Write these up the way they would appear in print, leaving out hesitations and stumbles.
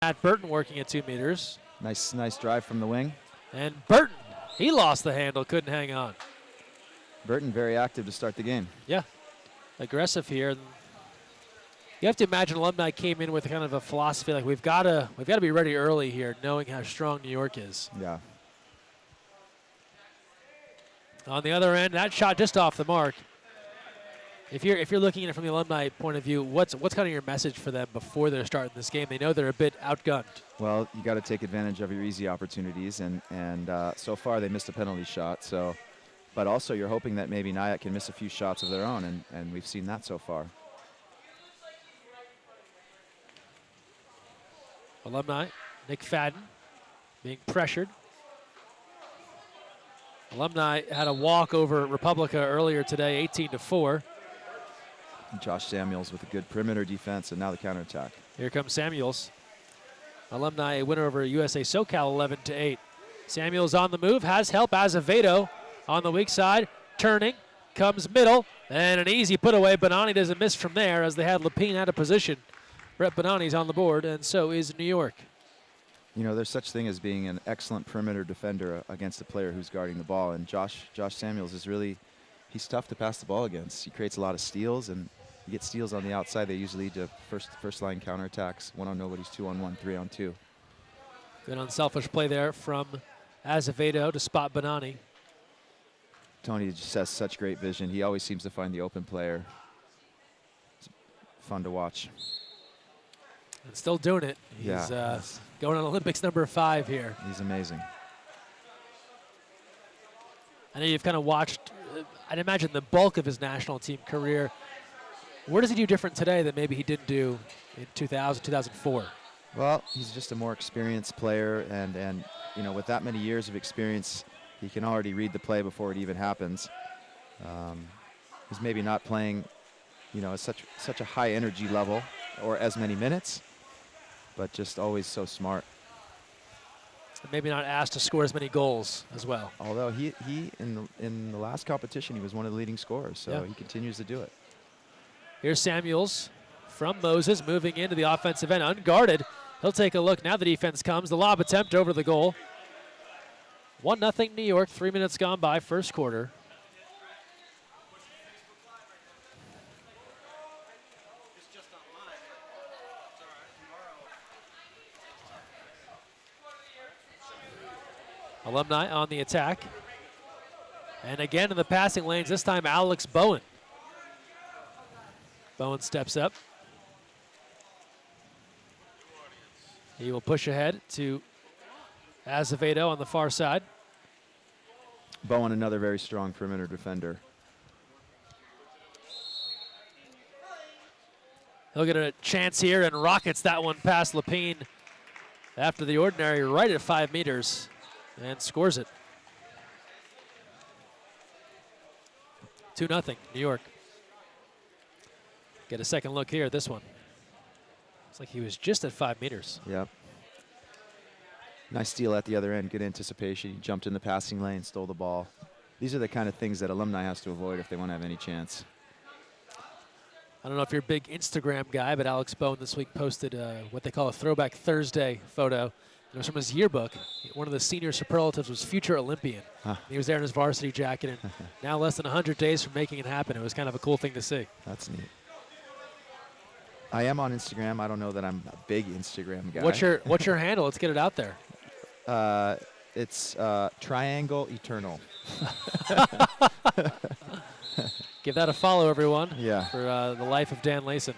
Matt Burton working at 2 meters. Nice drive from the wing. And Burton, he lost the handle, couldn't hang on. Burton very active to start the game. Yeah, aggressive here. You have to imagine Alumni came in with kind of a philosophy like we've got to be ready early here, knowing how strong New York is. Yeah. On the other end, that shot just off the mark. If you're looking at it from the Alumni point of view, what's kind of your message for them before they're starting this game? They know they're a bit outgunned. Well, you got to take advantage of your easy opportunities, and so far they missed a penalty shot. So, but also you're hoping that maybe Nyack can miss a few shots of their own, and we've seen that so far. Alumni, Nick Fadden being pressured. Alumni had a walk over Republica earlier today, 18-4. Josh Samuels with a good perimeter defense, and now the counterattack. Here comes Samuels. Alumni a winner over USA SoCal 11-8. Samuels on the move, has help. Azevedo on the weak side, turning, comes middle, and an easy put away. Bonani doesn't miss from there as they had Lapine out of position. Brett Bonani's on the board, and so is New York. You know, there's such thing as being an excellent perimeter defender against a player who's guarding the ball, and Josh Samuels is really, he's tough to pass the ball against. He creates a lot of steals, and you get steals on the outside. They usually lead to first line counterattacks, 1 on nobody's, 2 on 1, 3 on 2. Good unselfish play there from Azevedo to spot Bonani. Tony just has such great vision. He always seems to find the open player. It's fun to watch. And still doing it. He's going on Olympics number 5 here. He's amazing. I know you've kind of watched, I'd imagine, the bulk of his national team career. Where does he do different today that maybe he didn't do in 2000, 2004? Well, he's just a more experienced player, and you know, with that many years of experience, he can already read the play before it even happens. He's maybe not playing, you know, at such a high energy level or as many minutes, but just always so smart. Maybe not asked to score as many goals as well. Although he in the last competition, he was one of the leading scorers, so yeah, he continues to do it. Here's Samuels from Moses moving into the offensive end, unguarded. He'll take a look. Now the defense comes. The lob attempt over the goal. 1-0 New York, 3 minutes gone by, first quarter. Alumni on the attack. And again in the passing lanes, this time Alex Bowen. Bowen steps up. He will push ahead to Azevedo on the far side. Bowen, another very strong perimeter defender. He'll get a chance here and rockets that one past Lapine after the ordinary, right at 5 meters, and scores it. 2-0 New York. Get a second look here at this one. Looks like he was just at 5 meters. Yep. Nice steal at the other end, good anticipation. He jumped in the passing lane, stole the ball. These are the kind of things that Alumni has to avoid if they want to have any chance. I don't know if you're a big Instagram guy, but Alex Bowen this week posted what they call a Throwback Thursday photo. It was from his yearbook. One of the senior superlatives was future Olympian. Huh. He was there in his varsity jacket, and now less than 100 days from making it happen. It was kind of a cool thing to see. That's neat. I am on Instagram. I don't know that I'm a big Instagram guy. What's your handle? Let's get it out there. It's Triangle Eternal. Give that a follow, everyone. Yeah. For the life of Dan Layson.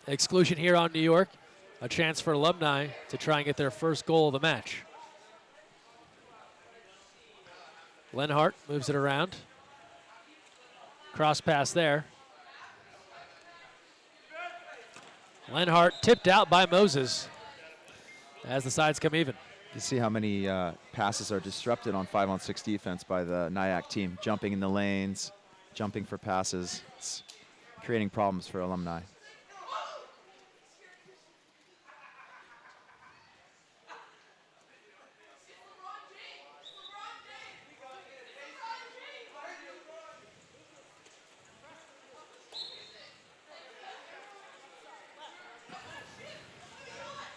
Exclusion here on New York. A chance for Alumni to try and get their first goal of the match. Lenhart moves it around. Cross pass there. Lenhart tipped out by Moses as the sides come even. You see how many passes are disrupted on 5-on-6 defense by the Nyack team, jumping in the lanes, jumping for passes. It's creating problems for Alumni.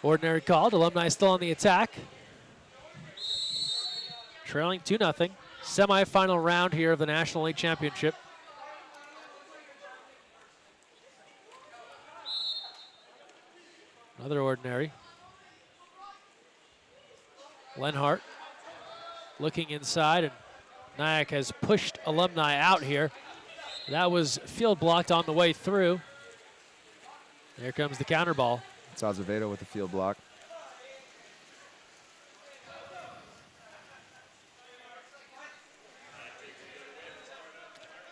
Ordinary called. Alumni still on the attack. Trailing 2-0. Semi-final round here of the National League Championship. Another ordinary. Lenhart looking inside, and Nyack has pushed Alumni out here. That was field blocked on the way through. There comes the counter ball. It's Azevedo with the field block.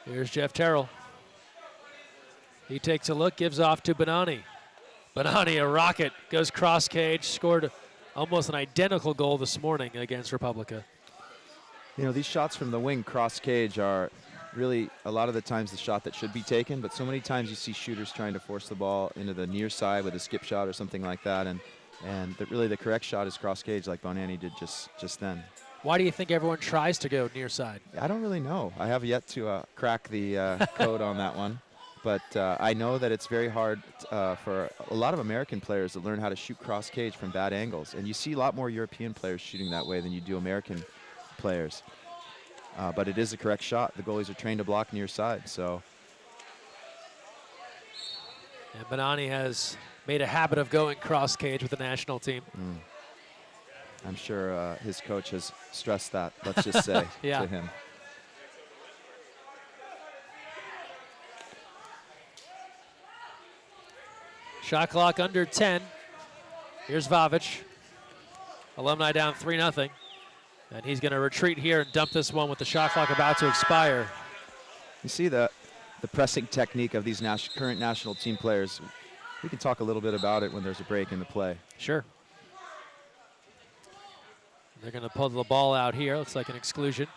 Here's Jeff Terrell. He takes a look, gives off to Bonani. Bonani, a rocket, goes cross cage, scored almost an identical goal this morning against Republica. You know, these shots from the wing cross cage are really a lot of the times the shot that should be taken, but so many times you see shooters trying to force the ball into the near side with a skip shot or something like that, and really the correct shot is cross cage like Bonani did just then. Why do you think everyone tries to go near side? I don't really know. I have yet to crack the code on that one. But I know that it's very hard for a lot of American players to learn how to shoot cross cage from bad angles. And you see a lot more European players shooting that way than you do American players. But it is the correct shot. The goalies are trained to block near side. So. And Bonani has made a habit of going cross cage with the national team. I'm sure his coach has stressed that, let's just say, yeah. to him. Shot clock under 10. Here's Vavic. Alumni down 3-0. And he's going to retreat here and dump this one with the shot clock about to expire. You see the pressing technique of these current national team players. We can talk a little bit about it when there's a break in the play. Sure. They're going to pull the ball out here. Looks like an exclusion.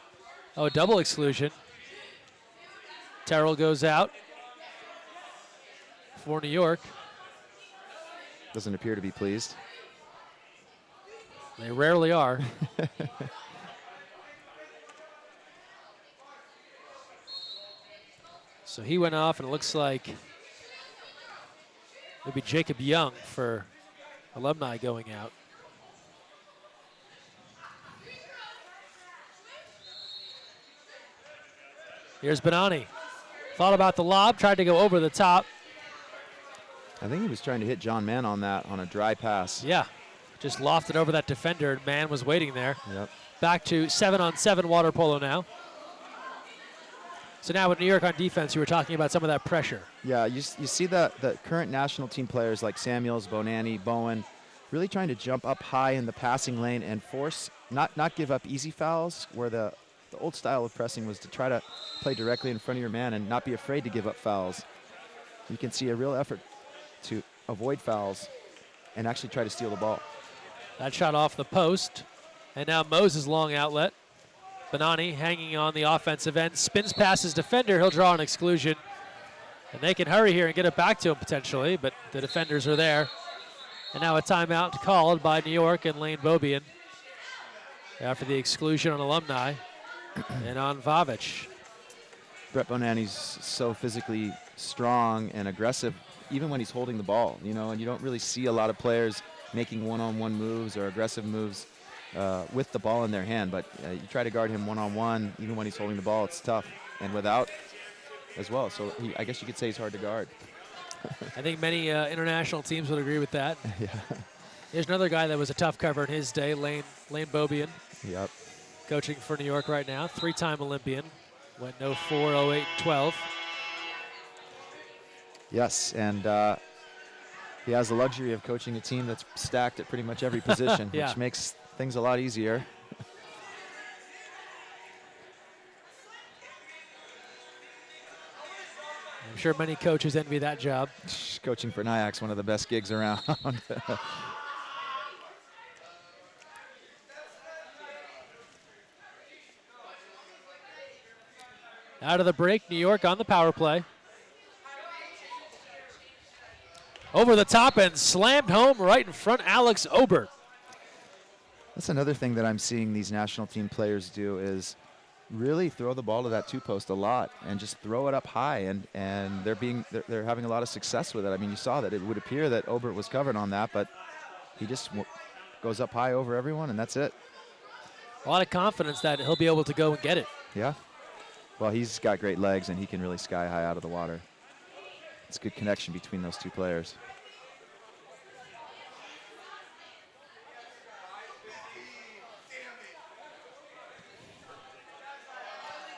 Oh, a double exclusion. Terrell goes out for New York. Doesn't appear to be pleased. They rarely are. So he went off, and it looks like maybe Jacob Young for Alumni going out. Here's Bonani. Thought about the lob, tried to go over the top. I think he was trying to hit John Mann on that, on a dry pass. Yeah, just lofted over that defender, and Mann was waiting there. Yep. Back to 7-on-7 water polo now. So now with New York on defense, you were talking about some of that pressure. Yeah, you see the current national team players like Samuels, Bonani, Bowen, really trying to jump up high in the passing lane and force, not give up easy fouls, where the old style of pressing was to try to play directly in front of your man and not be afraid to give up fouls. You can see a real effort to avoid fouls and actually try to steal the ball. That shot off the post. And now Moses' long outlet. Bonani hanging on the offensive end. Spins past his defender. He'll draw an exclusion. And they can hurry here and get it back to him potentially, but the defenders are there. And now a timeout called by New York and Lane Bobian after the exclusion on Alumni and on Vavic. Brett Bonani's so physically strong and aggressive, even when he's holding the ball, you know, and you don't really see a lot of players making one-on-one moves or aggressive moves with the ball in their hand, but you try to guard him one-on-one, even when he's holding the ball, it's tough. And without as well, so I guess you could say he's hard to guard. I think many international teams would agree with that. Yeah. There's another guy that was a tough cover in his day, Lane Bobian. Yep. Coaching for New York right now, three-time Olympian. Went 04, 08, 12. Yes, and he has the luxury of coaching a team that's stacked at pretty much every position, yeah. which makes things a lot easier. I'm sure many coaches envy that job. Coaching for Nyak's one of the best gigs around. Out of the break, New York on the power play. Over the top and slammed home right in front, Alex Obert. That's another thing that I'm seeing these national team players do is really throw the ball to that two-post a lot and just throw it up high, and they're having a lot of success with it. I mean, you saw that. It would appear that Obert was covered on that, but he just goes up high over everyone, and that's it. A lot of confidence that he'll be able to go and get it. Yeah. Well, he's got great legs, and he can really sky high out of the water. It's a good connection between those two players.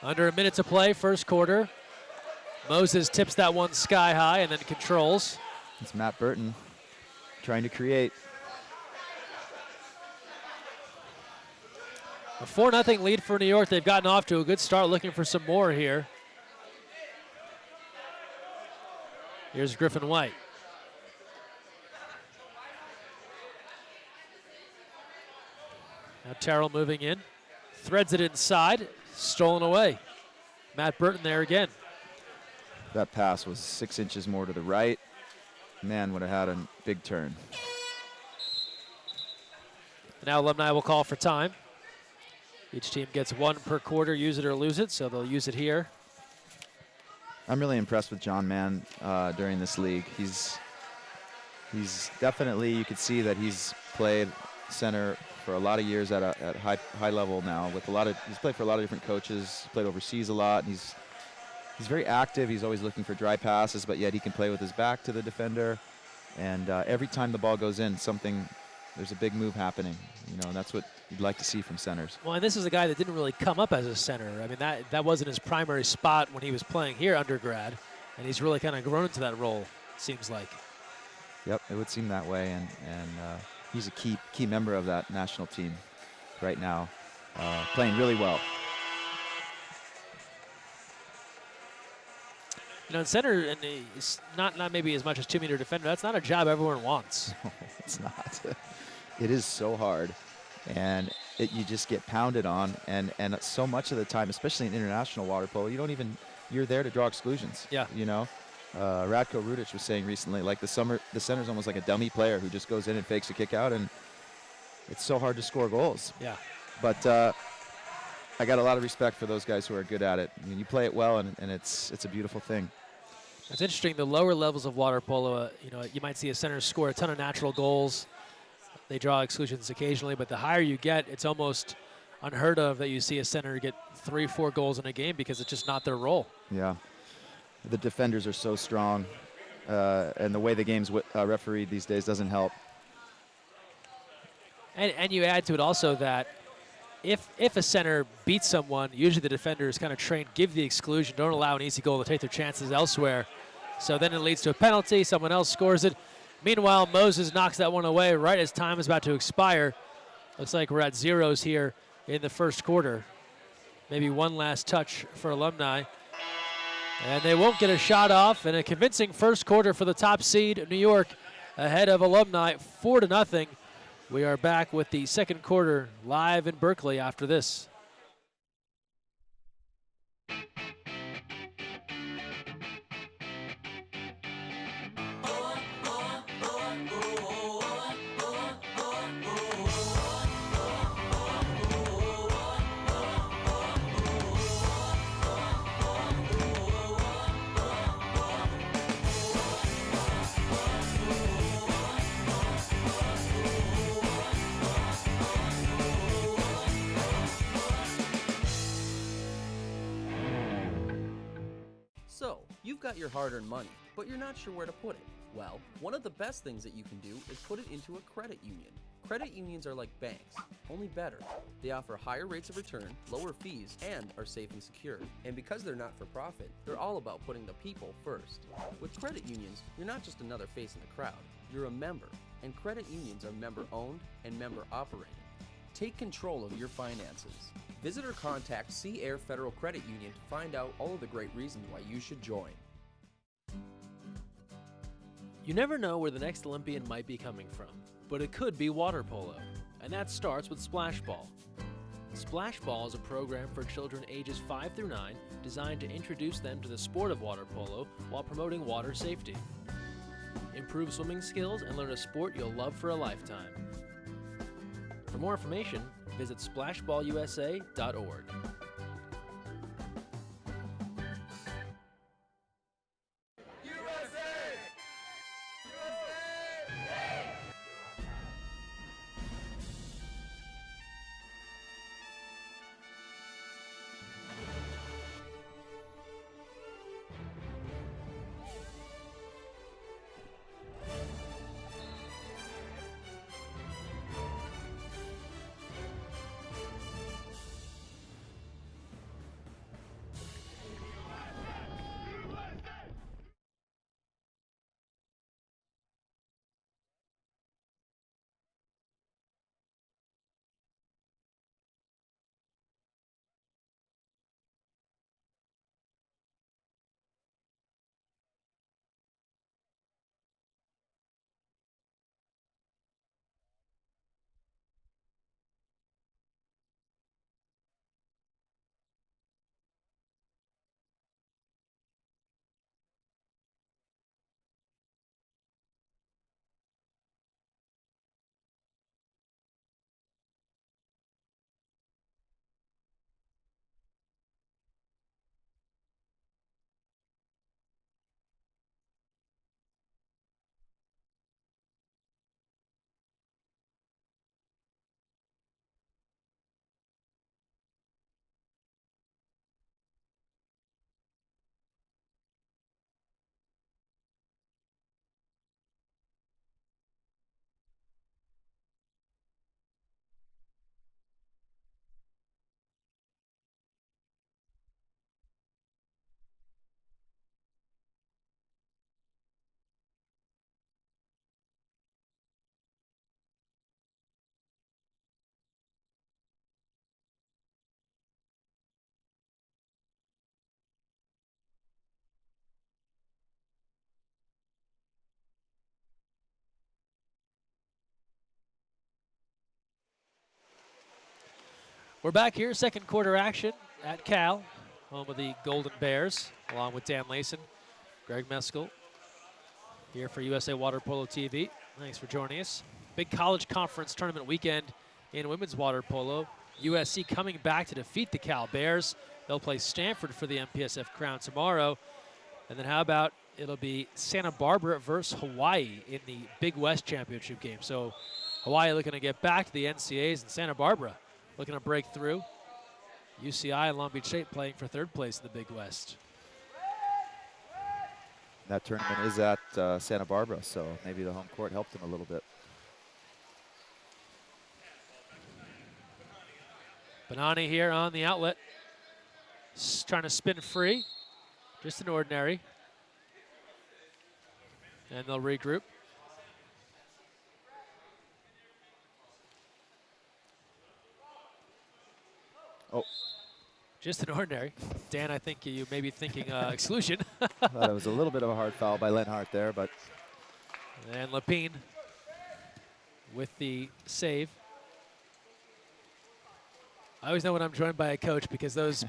Under a minute to play, first quarter. Moses tips that one sky high and then controls. It's Matt Burton trying to create. A 4-0 lead for New York. They've gotten off to a good start, looking for some more here. Here's Griffin White. Now Terrell moving in. Threads it inside. Stolen away. Matt Burton there again. That pass was 6 inches more to the right. Man would have had a big turn. Now Alumni will call for time. Each team gets one per quarter, use it or lose it, so they'll use it here. I'm really impressed with John Mann during this league. He's definitely, you could see that he's played center for a lot of years at high level now. He's played for a lot of different coaches. Played overseas a lot. And he's very active. He's always looking for dry passes, but yet he can play with his back to the defender. And every time the ball goes in, there's a big move happening. And that's what you'd like to see from centers. Well, and this is a guy that didn't really come up as a center. I mean, that wasn't his primary spot when he was playing here undergrad, and he's really kind of grown into that role, it seems like. Yep, it would seem that way, and he's a key member of that national team right now, playing really well. In center, and he's not maybe as much as 2-meter defender. That's not a job everyone wants. No, it's not. It is so hard, and you just get pounded on, and so much of the time, especially in international water polo, you're there to draw exclusions. Yeah. Radko Rudic was saying recently, like the center's almost like a dummy player who just goes in and fakes a kick out, and it's so hard to score goals. Yeah. But I got a lot of respect for those guys who are good at it. I mean, you play it well, and it's a beautiful thing. It's interesting, the lower levels of water polo, you might see a center score a ton of natural goals. They draw exclusions occasionally, but the higher you get, it's almost unheard of that you see a center get 3-4 goals in a game because it's just not their role. Yeah. The defenders are so strong, and the way the game's refereed these days doesn't help. And you add to it also that if a center beats someone, usually the defender is kind of trained, give the exclusion, don't allow an easy goal to take their chances elsewhere. So then it leads to a penalty, someone else scores it. Meanwhile, Moses knocks that one away right as time is about to expire. Looks like we're at zeros here in the first quarter. Maybe one last touch for Alumni. And they won't get a shot off, and a convincing first quarter for the top seed, New York, ahead of Alumni, 4-0. We are back with the second quarter live in Berkeley after this. So, you've got your hard-earned money, but you're not sure where to put it. Well, one of the best things that you can do is put it into a credit union. Credit unions are like banks, only better. They offer higher rates of return, lower fees, and are safe and secure. And because they're not for profit, they're all about putting the people first. With credit unions, you're not just another face in the crowd, you're a member. And credit unions are member-owned and member-operated. Take control of your finances. Visit or contact Sea Air Federal Credit Union to find out all of the great reasons why you should join. You never know where the next Olympian might be coming from, but it could be water polo, and that starts with Splash Ball. Splash Ball is a program for children ages 5 through 9 designed to introduce them to the sport of water polo while promoting water safety. Improve swimming skills and learn a sport you'll love for a lifetime. For more information, visit splashballusa.org. We're back here, second quarter action at Cal, home of the Golden Bears, along with Dan Layson, Greg Meskel, here for USA Water Polo TV. Thanks for joining us. Big college conference tournament weekend in women's water polo. USC coming back to defeat the Cal Bears. They'll play Stanford for the MPSF crown tomorrow. And then how about it'll be Santa Barbara versus Hawaii in the Big West Championship game. So Hawaii looking to get back to the NCAAs, and Santa Barbara looking to break through. UCI and Long Beach State playing for third place in the Big West. That tournament is at Santa Barbara, so maybe the home court helped them a little bit. Benani here on the outlet. Trying to spin free. Just an ordinary. And they'll regroup. Oh. Just an ordinary. Dan, I think you may be thinking exclusion. Thought it was a little bit of a hard foul by Lenhart there, but. And Lapine with the save. I always know when I'm joined by a coach because those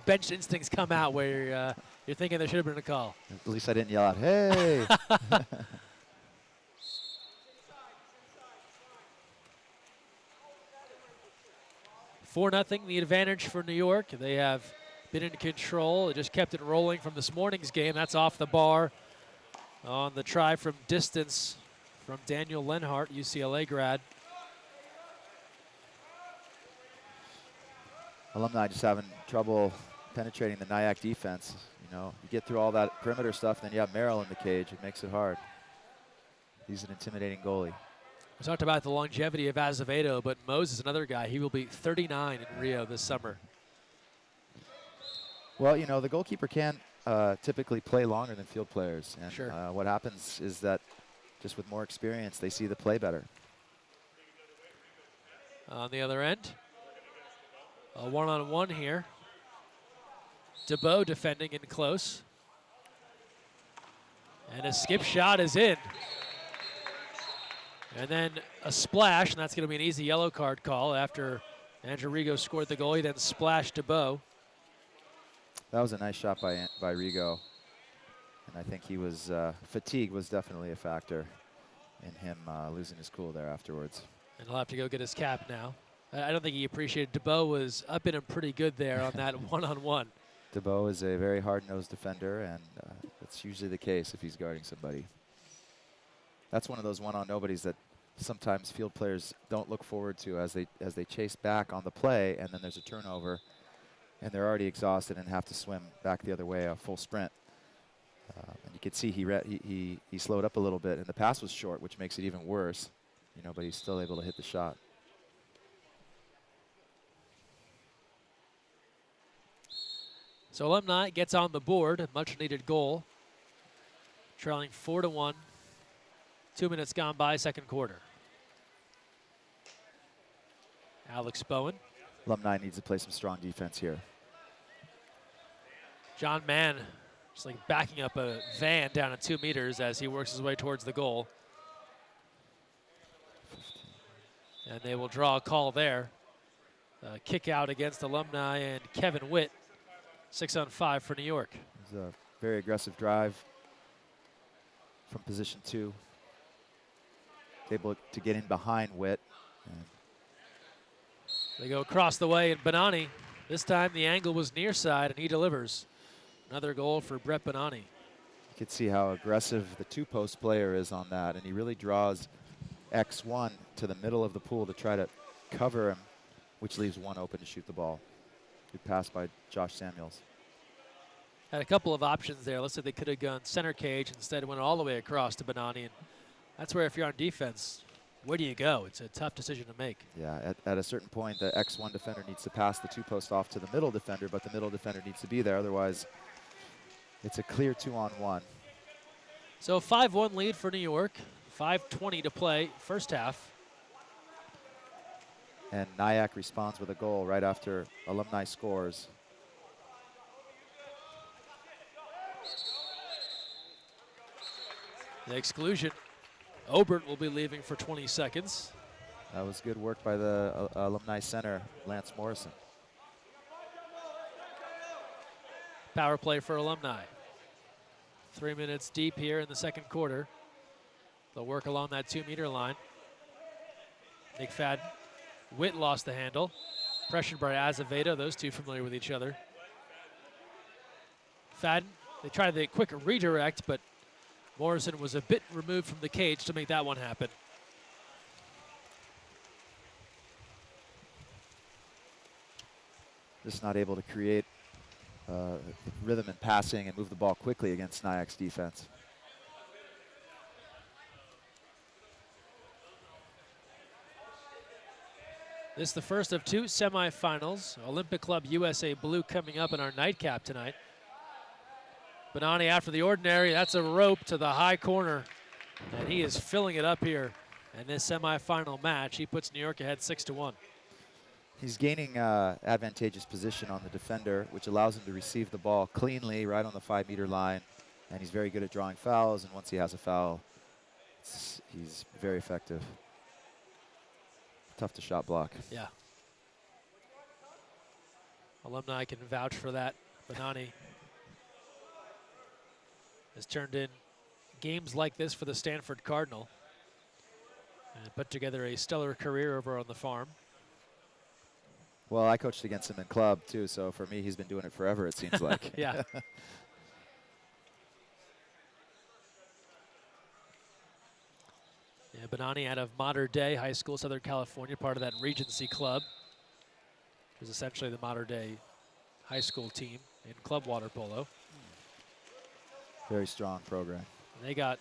bench instincts come out where you're thinking there should have been a call. At least I didn't yell out, hey! 4-0, the advantage for New York. They have been in control. They just kept it rolling from this morning's game. That's off the bar on the try from distance from Daniel Lenhart, UCLA grad. Alumni just having trouble penetrating the Nyack defense. You know, you get through all that perimeter stuff, then you have Merrill in the cage. It makes it hard. He's an intimidating goalie. We talked about the longevity of Azevedo, but Moses, another guy, he will be 39 in Rio this summer. Well, you know, the goalkeeper can typically play longer than field players. And sure. What happens is that just with more experience, they see the play better. On the other end, a one-on-one here. DeBow defending in close. And a skip shot is in. And then a splash, and that's going to be an easy yellow card call after Andrew Rigo scored the goal. He then splashed DeBow. That was a nice shot by Rigo. And I think he was, fatigue was definitely a factor in him losing his cool there afterwards. And he'll have to go get his cap now. I don't think he appreciated DeBow was up in him pretty good there on that one-on-one. DeBow is a very hard-nosed defender, and that's usually the case if he's guarding somebody. That's one of those one-on-nobodies that sometimes field players don't look forward to as they chase back on the play, and then there's a turnover, and they're already exhausted and have to swim back the other way, a full sprint. And you could see he slowed up a little bit, and the pass was short, which makes it even worse. You know, but he's still able to hit the shot. So Alumni gets on the board, a much-needed goal, trailing 4-1. 2 minutes gone by, second quarter. Alex Bowen. Alumni needs to play some strong defense here. John Mann just like backing up a van down at 2 meters as he works his way towards the goal. And they will draw a call there. Kick out against Alumni and Kevin Witt. 6-on-5 for New York. It's a very aggressive drive from position 2. Able to get in behind Witt. They go across the way, and Benani, this time the angle was near side, and he delivers. Another goal for Brett Benani. You can see how aggressive the two-post player is on that, and he really draws X1 to the middle of the pool to try to cover him, which leaves one open to shoot the ball. Good pass by Josh Samuels. Had a couple of options there. Looks like they could have gone center cage, instead went all the way across to Benani, and that's where if you're on defense, where do you go? It's a tough decision to make. Yeah, at a certain point, the X1 defender needs to pass the two-post off to the middle defender, but the middle defender needs to be there. Otherwise, it's a clear 2-on-1. So 5-1 lead for New York. 5:20 to play, first half. And Nyack responds with a goal right after Alumni scores. The exclusion. Obert will be leaving for 20 seconds. That was good work by the Alumni center, Lance Morrison. Power play for Alumni. 3 minutes deep here in the second quarter. They'll work along that 2-meter line. McFadden. Witt lost the handle. Pressured by Azevedo. Those two familiar with each other. Fadden, they tried the quick redirect, but Morrison was a bit removed from the cage to make that one happen. Just not able to create rhythm and passing and move the ball quickly against Nyack's defense. This is the first of 2 semifinals. Olympic Club USA Blue coming up in our nightcap tonight. Benani after the ordinary, that's a rope to the high corner. And he is filling it up here in this semifinal match. He puts New York ahead 6-1. He's gaining advantageous position on the defender, which allows him to receive the ball cleanly right on the 5-meter line. And he's very good at drawing fouls, and once he has a foul, he's very effective. Tough to shot block. Yeah. Alumni can vouch for that. Benani has turned in games like this for the Stanford Cardinal and put together a stellar career over on the farm. Well, I coached against him in club too, so for me, he's been doing it forever, it seems like. Yeah. Yeah, Benani out of Modern Day High School, Southern California, part of that Regency Club. It was essentially the Modern Day high school team in club water polo. Very strong program. And they got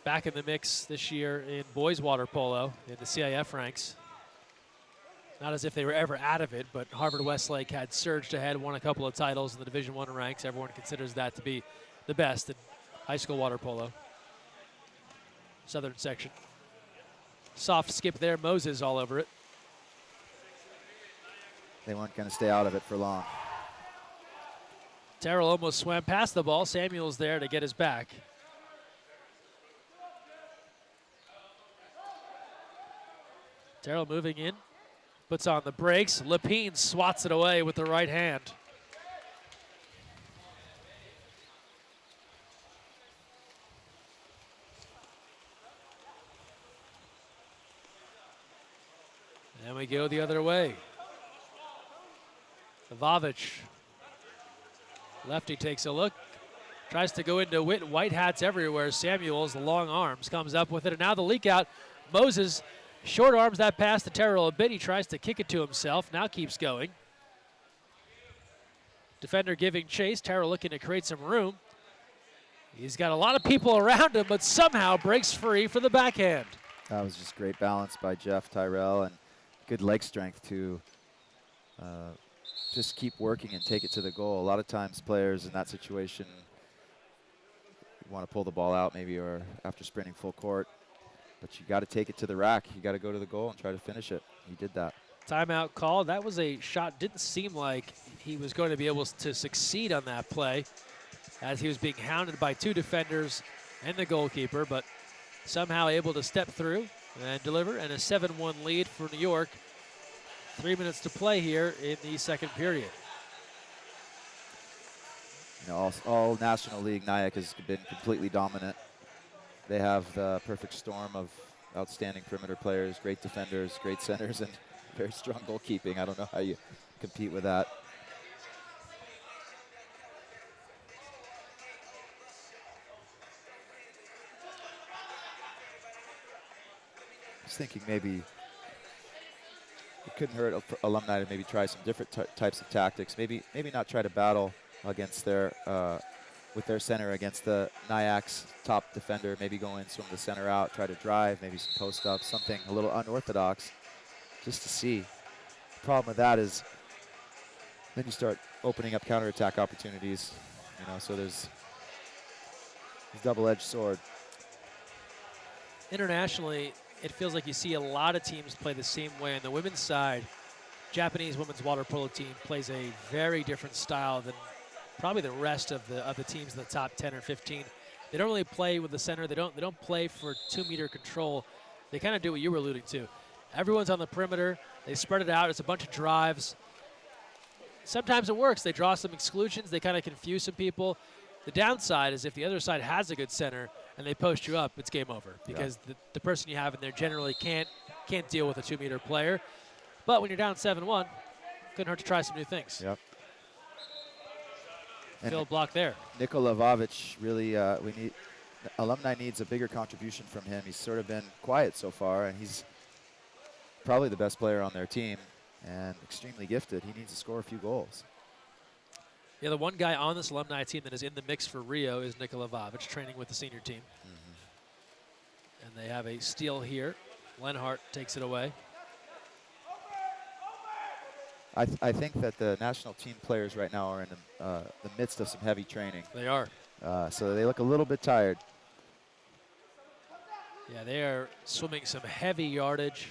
back in the mix this year in boys water polo in the CIF ranks. Not as if they were ever out of it, but Harvard Westlake had surged ahead, won a couple of titles in the Division I ranks. Everyone considers that to be the best in high school water polo. Southern section. Soft skip there, Moses all over it. They weren't going to stay out of it for long. Terrell almost swam past the ball. Samuel's there to get his back. Terrell moving in, puts on the brakes. Lapine swats it away with the right hand. And we go the other way. Vavich. Lefty takes a look. Tries to go into Witt. White hats everywhere. Samuels, the long arms, comes up with it. And now the leak out. Moses short arms that pass to Terrell a bit. He tries to kick it to himself. Now keeps going. Defender giving chase. Terrell looking to create some room. He's got a lot of people around him, but somehow breaks free for the backhand. That was just great balance by Jeff Tyrell and good leg strength to just keep working and take it to the goal. A lot of times players in that situation want to pull the ball out maybe or after sprinting full court, but you got to take it to the rack. You got to go to the goal and try to finish it. He did that. Timeout called. That was a shot. Didn't seem like he was going to be able to succeed on that play as he was being hounded by 2 defenders and the goalkeeper, but somehow able to step through and deliver, and a 7-1 lead for New York. 3 minutes to play here in the second period. You know, all National League, Nyack has been completely dominant. They have the perfect storm of outstanding perimeter players, great defenders, great centers, and very strong goalkeeping. I don't know how you compete with that. I was thinking maybe it couldn't hurt Alumni to maybe try some different types of tactics. Maybe not try to battle against their with their center against the Nyack's top defender. Maybe go in, swim the center out, try to drive, maybe some post ups, something a little unorthodox, just to see. The problem with that is then you start opening up counterattack opportunities. You know, so there's a double-edged sword. Internationally, it feels like you see a lot of teams play the same way. On the women's side, Japanese women's water polo team plays a very different style than probably the rest of the teams in the top 10 or 15. They don't really play with the center. They don't play for 2-meter control. They kind of do what you were alluding to. Everyone's on the perimeter. They spread it out. It's a bunch of drives. Sometimes it works. They draw some exclusions. They kind of confuse some people. The downside is if the other side has a good center and they post you up, it's game over because the person you have in there generally can't deal with a 2-meter player. But when you're down 7-1, couldn't hurt to try some new things. Yep. Field block there. Nikola Vavic really, Alumni needs a bigger contribution from him. He's sort of been quiet so far, and he's probably the best player on their team and extremely gifted. He needs to score a few goals. Yeah, the one guy on this Alumni team that is in the mix for Rio is Nikola Vavic, training with the senior team. And they have a steal here. Lenhart takes it away. I think that the national team players right now are in the midst of some heavy training. They are. So they look a little bit tired. Yeah, they are swimming some heavy yardage,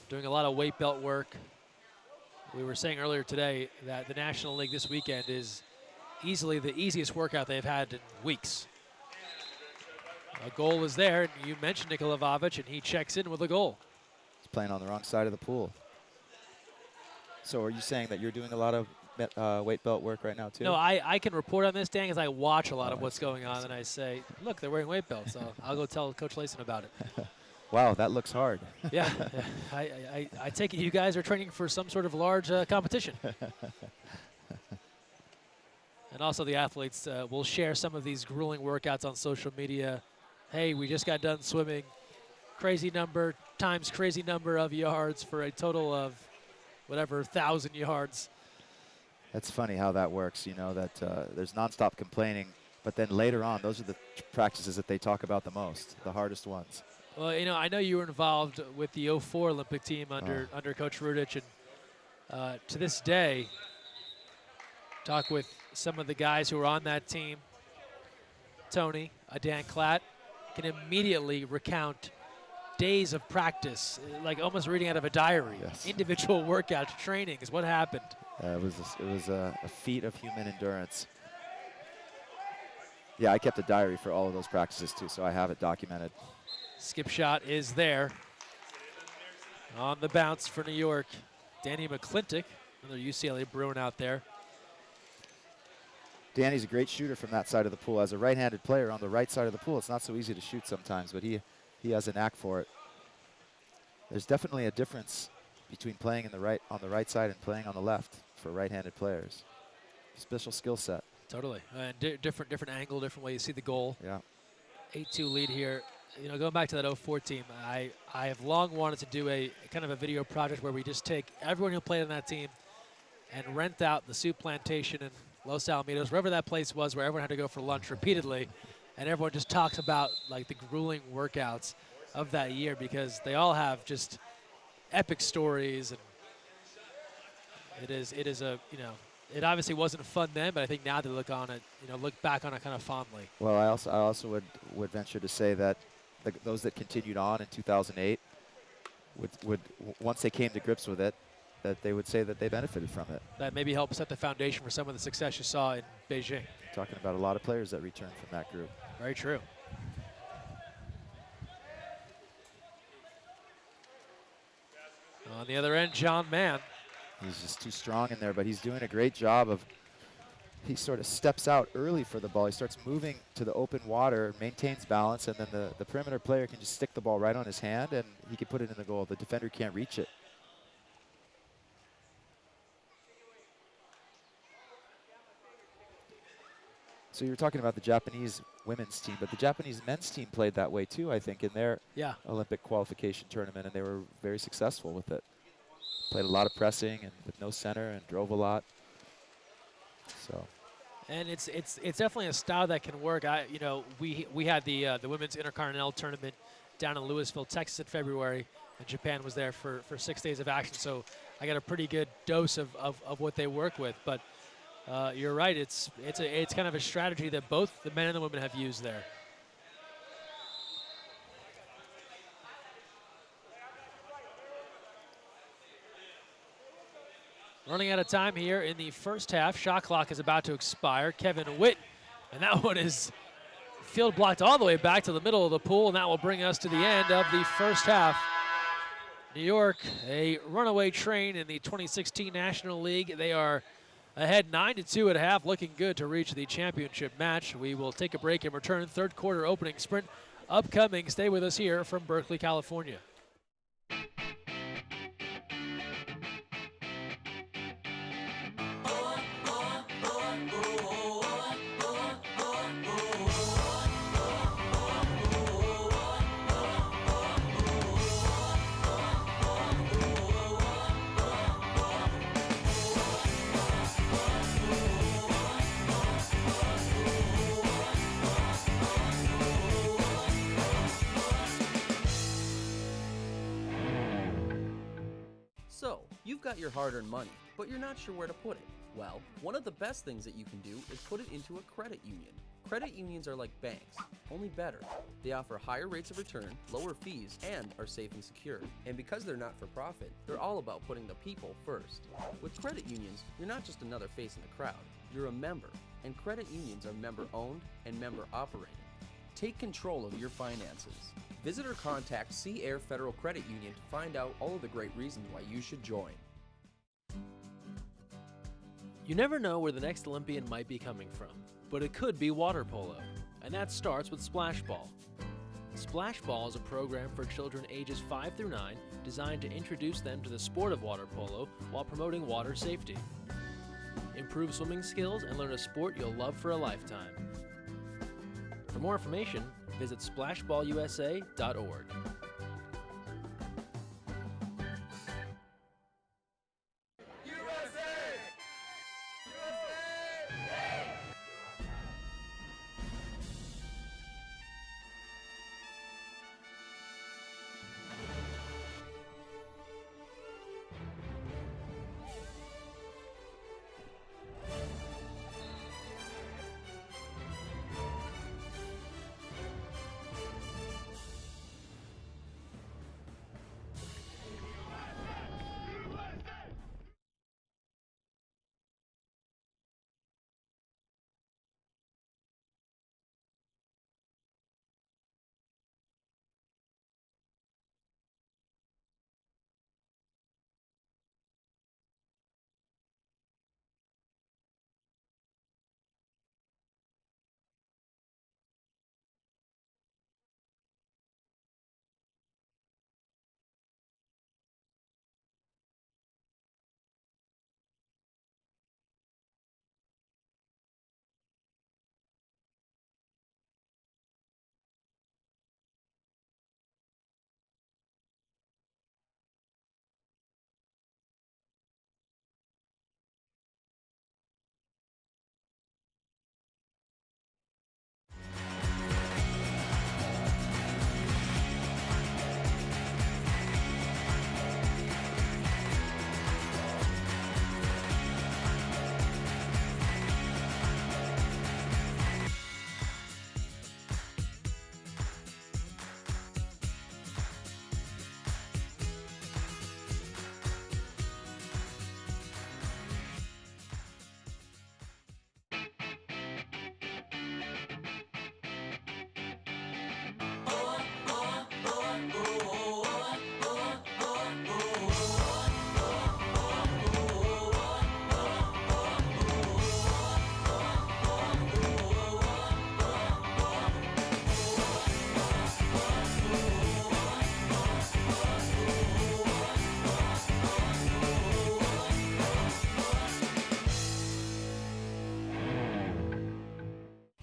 doing a lot of weight belt work. We were saying earlier today that the National League this weekend is easily the easiest workout they've had in weeks. A goal is there, and you mentioned Nikola Vavic, and he checks in with a goal. He's playing on the wrong side of the pool. So are you saying that you're doing a lot of weight belt work right now too? No, I can report on this, Dan, because I watch a lot of what's going on, and I say, look, they're wearing weight belts, so I'll go tell Coach Layson about it. Wow, that looks hard. Yeah, I take it you guys are training for some sort of large competition. And also the athletes will share some of these grueling workouts on social media. Hey, we just got done swimming. Crazy number times crazy number of yards for a total of whatever, 1,000 yards. That's funny how that works, you know, that there's nonstop complaining, but then later on, those are the practices that they talk about the most, the hardest ones. Well, you know, I know you were involved with the 04 Olympic team under Coach Rudich, and to this day, talk with some of the guys who are on that team. Tony, Dan Klatt, can immediately recount days of practice, like almost reading out of a diary. Yes. Individual workout training is what happened. It was a feat of human endurance. Yeah, I kept a diary for all of those practices too, so I have it documented. Skip shot is there. On the bounce for New York, Danny McClintock, another UCLA Bruin out there. Danny's a great shooter from that side of the pool. As a right-handed player on the right side of the pool, it's not so easy to shoot sometimes, but he has a knack for it. There's definitely a difference between playing on the right side and playing on the left for right-handed players. Special skill set. Totally, and different angle, different way you see the goal. Yeah. 8-2 lead here. You know, going back to that 04 team, I have long wanted to do a kind of a video project where we just take everyone who played on that team and rent out the soup plantation in Los Alamitos, wherever that place was, where everyone had to go for lunch repeatedly, and everyone just talks about like the grueling workouts of that year because they all have just epic stories, and it is a, you know, it obviously wasn't fun then, but I think now they look back on it kind of fondly. Well, I also would venture to say that those that continued on in 2008 would once they came to grips with it, that they would say that they benefited from it. That maybe helped set the foundation for some of the success you saw in Beijing. Talking about a lot of players that returned from that group. Very true. On the other end, John Mann. He's just too strong in there, but he's doing a great job of, he sort of steps out early for the ball. He starts moving to the open water, maintains balance, and then the perimeter player can just stick the ball right on his hand, and he can put it in the goal. The defender can't reach it. So you were talking about the Japanese women's team, but the Japanese men's team played that way too, I think, in their Olympic qualification tournament, and they were very successful with it. Played a lot of pressing and with no center and drove a lot. So. And it's definitely a style that can work. We had the women's intercontinental tournament down in Louisville, Texas in February, and Japan was there for 6 days of action. So I got a pretty good dose of what they work with. But you're right, it's kind of a strategy that both the men and the women have used there. Running out of time here in the first half. Shot clock is about to expire. Kevin Witt, and that one is field blocked all the way back to the middle of the pool, and that will bring us to the end of the first half. New York, a runaway train in the 2016 National League. They are ahead 9-2 at half, looking good to reach the championship match. We will take a break and return. Third quarter opening sprint upcoming. Stay with us here from Berkeley, California. So, you've got your hard-earned money, but you're not sure where to put it. Well, one of the best things that you can do is put it into a credit union. Credit unions are like banks, only better. They offer higher rates of return, lower fees, and are safe and secure. And because they're not for profit, they're all about putting the people first. With credit unions, you're not just another face in the crowd, you're a member. And credit unions are member-owned and member-operated. Take control of your finances. Visit or contact Sea Air Federal Credit Union to find out all of the great reasons why you should join. You never know where the next Olympian might be coming from, but it could be water polo, and that starts with Splash Ball. Splash Ball is a program for children ages 5 through 9 designed to introduce them to the sport of water polo while promoting water safety. Improve swimming skills and learn a sport you'll love for a lifetime. For more information, visit splashballusa.org.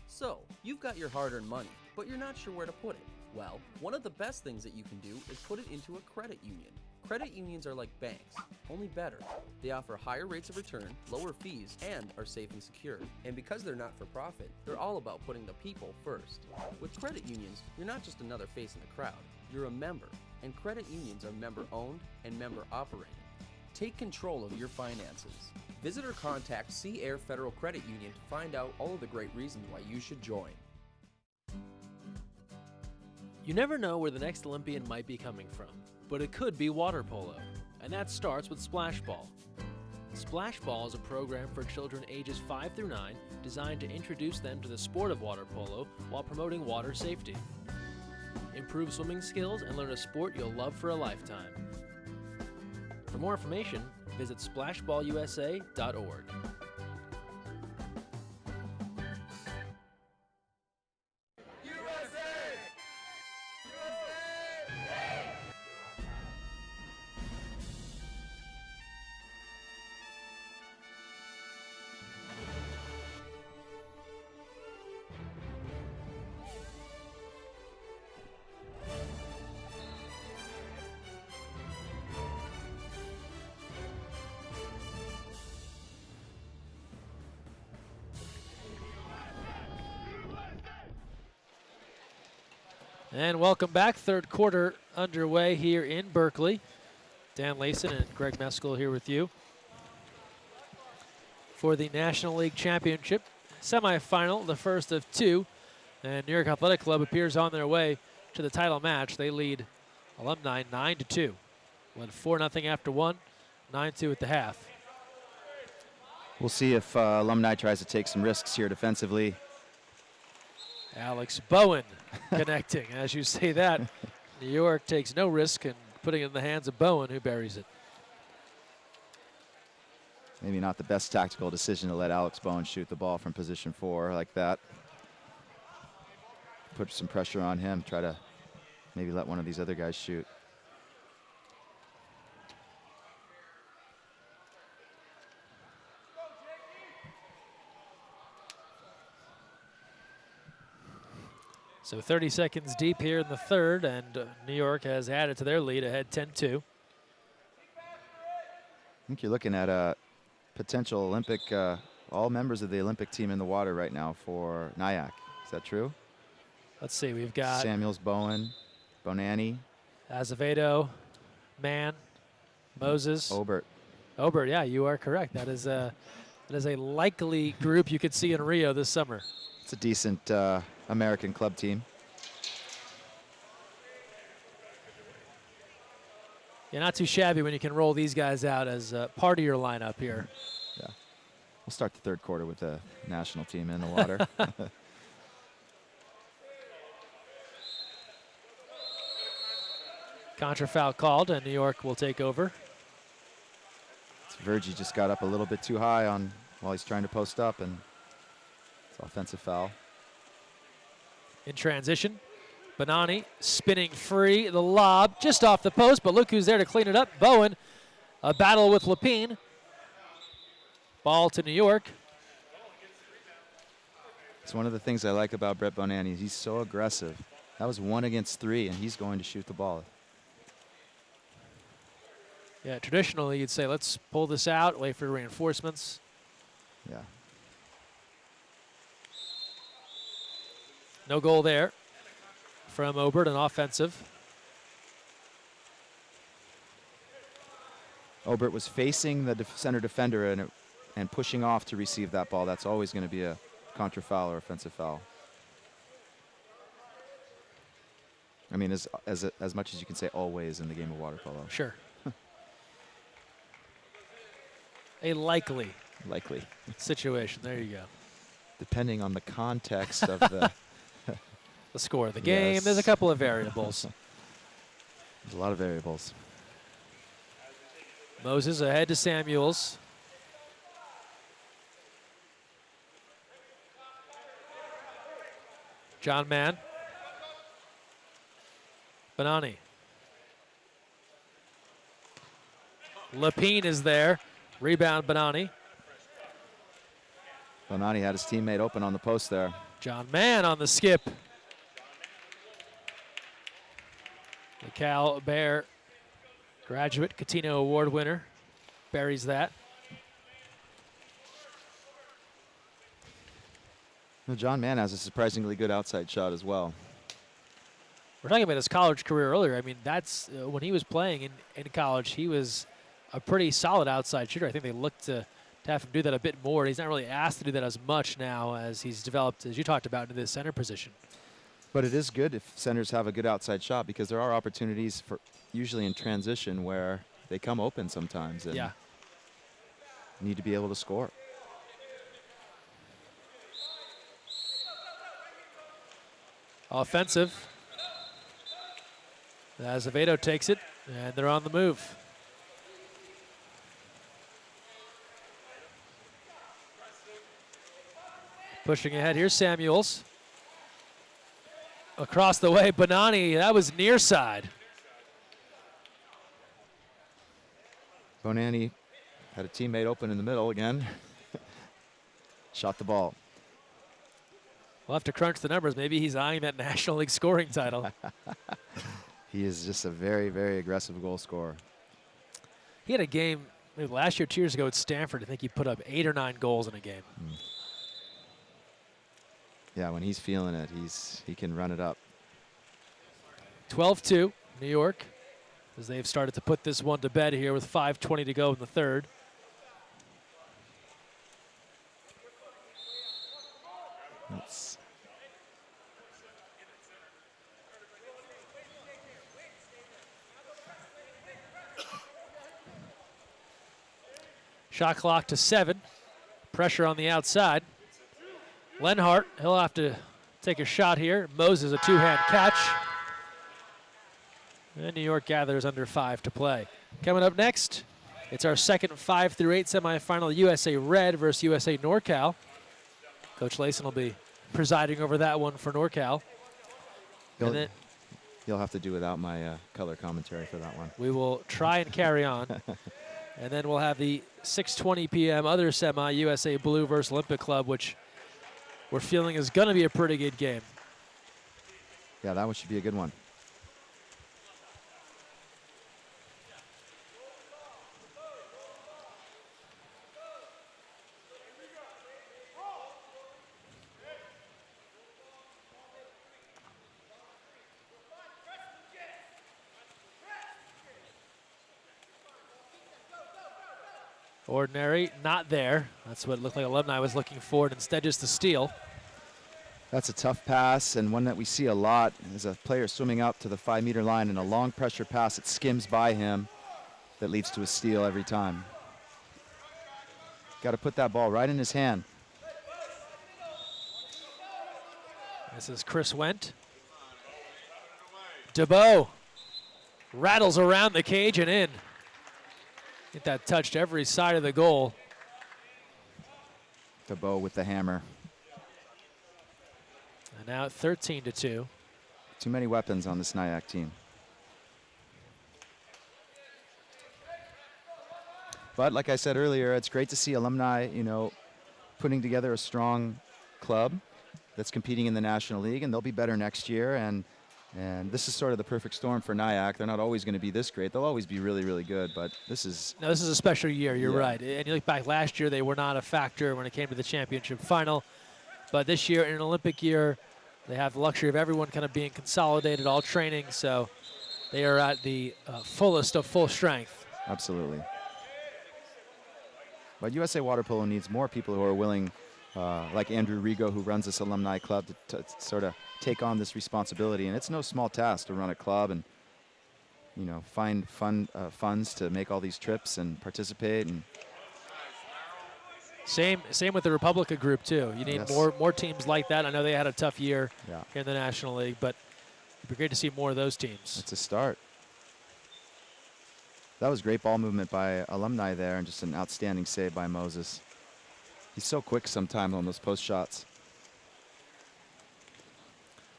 So, you've got your hard-earned money, but you're not sure where to put it. Well, one of the best things that you can do is put it into a credit union. Credit unions are like banks, only better. They offer higher rates of return, lower fees, and are safe and secure. And because they're not for profit, they're all about putting the people first. With credit unions, you're not just another face in the crowd, you're a member. And credit unions are member-owned and member-operated. Take control of your finances. Visit or contact Sea Air Federal Credit Union to find out all of the great reasons why you should join. You never know where the next Olympian might be coming from, but it could be water polo, and that starts with Splash Ball. Splash Ball is a program for children ages 5 through 9 designed to introduce them to the sport of water polo while promoting water safety. Improve swimming skills and learn a sport you'll love for a lifetime. For more information, visit splashballusa.org. And welcome back. Third quarter underway here in Berkeley. Dan Layson and Greg Meskel here with you for the National League Championship semifinal, the first of two. And New York Athletic Club appears on their way to the title match. They lead Alumni 9-2. Went 4-0 after one, 9-2 at the half. We'll see if Alumni tries to take some risks here defensively. Alex Bowen connecting. As you say that, New York takes no risk in putting it in the hands of Bowen, who buries it. Maybe not the best tactical decision to let Alex Bowen shoot the ball from position 4 like that. Put some pressure on him, try to maybe let one of these other guys shoot. So 30 seconds deep here in the third, and New York has added to their lead, ahead 10-2. I think you're looking at a potential Olympic, all members of the Olympic team in the water right now for Nyack. Is that true? Let's see, we've got Samuels, Bowen, Bonanni, Azevedo, Mann, Moses. Obert. Obert, yeah, you are correct. That is a likely group you could see in Rio this summer. It's a decent American club team. Yeah, not too shabby when you can roll these guys out as part of your lineup here. Yeah. We'll start the third quarter with the national team in the water. Contra foul called, and New York will take over. Virgie just got up a little bit too high on while he's trying to post up, and it's offensive foul. In transition, Bonanni spinning free, the lob just off the post, but look who's there to clean it up. Bowen, a battle with Lapine. Ball to New York. It's one of the things I like about Brett Bonanni. He's so aggressive. That was 1 against 3, and he's going to shoot the ball. Yeah, traditionally you'd say, let's pull this out, wait for reinforcements. Yeah. No goal there from Obert, an offensive. Obert was facing the center defender and pushing off to receive that ball. That's always going to be a contra foul or offensive foul. I mean, as much as you can say always in the game of water polo. Sure. A likely situation. There you go. Depending on the context of the the score of the game. Yes. There's a couple of variables. There's a lot of variables. Moses ahead to Samuels. John Mann. Bonanni. Lapine is there. Rebound Bonanni. Bonanni had his teammate open on the post there. John Mann on the skip. The Cal Bear graduate, Catino Award winner, buries that. Well, John Mann has a surprisingly good outside shot as well. We're talking about his college career earlier. I mean, that's when he was playing in college, he was a pretty solid outside shooter. I think they looked to have him do that a bit more. He's not really asked to do that as much now as he's developed, as you talked about, into the center position. But it is good if centers have a good outside shot, because there are opportunities for usually in transition where they come open sometimes and yeah, need to be able to score. Offensive. Azevedo takes it, and they're on the move. Pushing ahead, here's Samuels. Across the way, Bonani, that was near side. Bonani had a teammate open in the middle again. Shot the ball. We'll have to crunch the numbers. Maybe he's eyeing that National League scoring title. He is just a very, very aggressive goal scorer. He had a game maybe last year, 2 years ago at Stanford. I think he put up 8 or 9 goals in a game. Yeah, when he's feeling it, he can run it up. 12-2, New York, as they've started to put this one to bed here with 5:20 to go in the third. That's Shot clock to 7. Pressure on the outside. Lenhart, he'll have to take a shot here. Moses, a two-hand catch. And New York gathers under 5 to play. Coming up next, it's our second 5 through 8 semifinal, USA Red versus USA NorCal. Coach Layson will be presiding over that one for NorCal. You'll have to do without my color commentary for that one. We will try and carry on. And then we'll have the 6:20 p.m. other semi, USA Blue versus Olympic Club, which we're feeling is going to be a pretty good game. Yeah, that one should be a good one. Ordinary, not there. That's what it looked like Alumni was looking for, and instead just a steal. That's a tough pass, and one that we see a lot is a player swimming up to the 5-meter line and a long pressure pass that skims by him that leads to a steal every time. Got to put that ball right in his hand. This is Chris Wendt. DeBow rattles around the cage and in. I think that touched every side of the goal. DeBow with the hammer. And now at 13-2. Too many weapons on this Nyack team. But like I said earlier, it's great to see Alumni, putting together a strong club that's competing in the National League, and they'll be better next year. And this is sort of the perfect storm for Nyack. They're not always going to be this great. They'll always be really, really good, but this is... No, this is a special year, you're right. And you look back last year, they were not a factor when it came to the championship final. But this year, in an Olympic year, they have the luxury of everyone kind of being consolidated, all training, so they are at the fullest of full strength. Absolutely. But USA Water Polo needs more people who are willing, like Andrew Rigo, who runs this alumni club, to sort of take on this responsibility. And it's no small task to run a club and, find funds to make all these trips and participate. And Same with the Republica group, too. You need more teams like that. I know they had a tough year here in the National League, but it'd be great to see more of those teams. It's a start. That was great ball movement by Alumni there, and just an outstanding save by Moses. He's so quick sometimes on those post shots.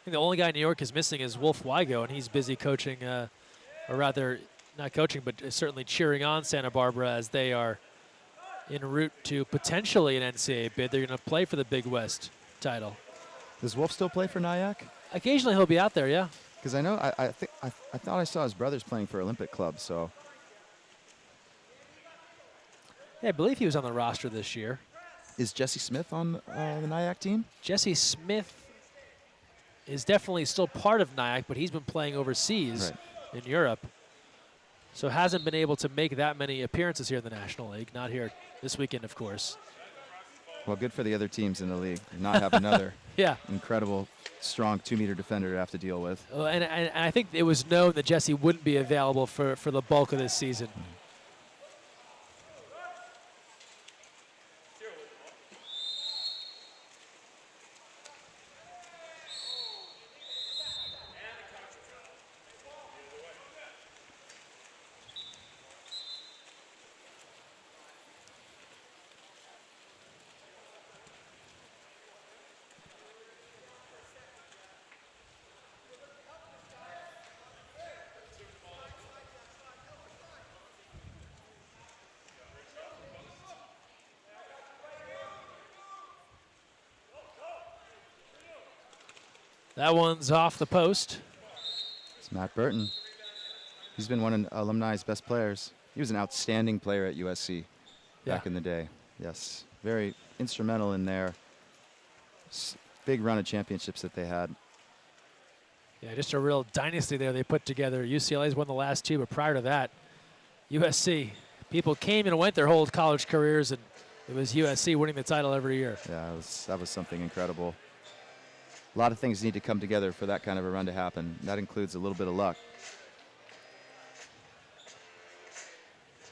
I think the only guy New York is missing is Wolf Weigo, and he's busy coaching, or rather, not coaching, but certainly cheering on Santa Barbara as they are en route to potentially an NCAA bid. They're going to play for the Big West title. Does Wolf still play for Nyack? Occasionally he'll be out there, yeah. Because I know I thought I saw his brothers playing for Olympic Club, so. Yeah, I believe he was on the roster this year. Is Jesse Smith on the Nyack team? Jesse Smith is definitely still part of Nyack, but he's been playing overseas in Europe. So hasn't been able to make that many appearances here in the National League. Not here this weekend, of course. Well, good for the other teams in the league. Not have another incredible, strong 2-meter defender to have to deal with. And I think it was known that Jesse wouldn't be available for the bulk of this season. That one's off the post. It's Matt Burton. He's been one of Alumni's best players. He was an outstanding player at USC back in the day. Yes, very instrumental in their big run of championships that they had. Yeah, just a real dynasty there they put together. UCLA's won the last two, but prior to that, USC. People came and went their whole college careers, and it was USC winning the title every year. Yeah, that was something incredible. A lot of things need to come together for that kind of a run to happen. That includes a little bit of luck.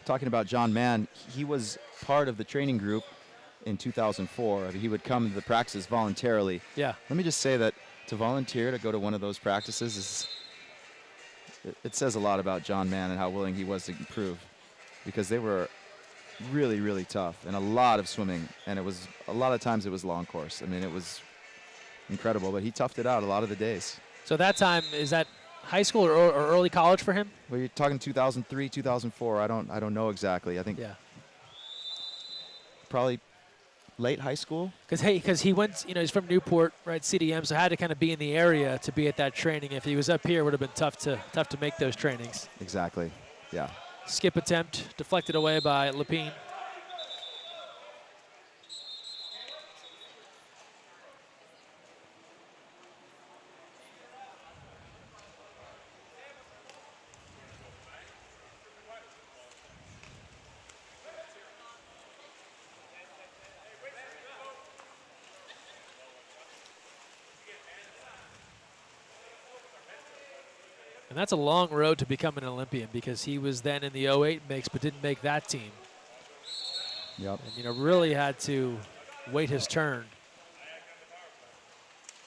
Talking about John Mann, he was part of the training group in 2004. I mean, he would come to the practices voluntarily. Yeah. Let me just say that to volunteer to go to one of those practices it says a lot about John Mann and how willing he was to improve, because they were really, really tough and a lot of swimming, and a lot of times it was long course. I mean, it was incredible, but he toughed it out a lot of the days. So that time, is that high school or early college for him? Well, you're talking 2003, 2004. I don't know exactly. I think probably late high school. Because he went, he's from Newport, right? CDM, so had to kind of be in the area to be at that training. If he was up here, it would have been tough to make those trainings. Exactly. Yeah. Skip attempt deflected away by Lapine. And that's a long road to become an Olympian, because he was then in the 08 mix but didn't make that team. Yep. And really had to wait his turn.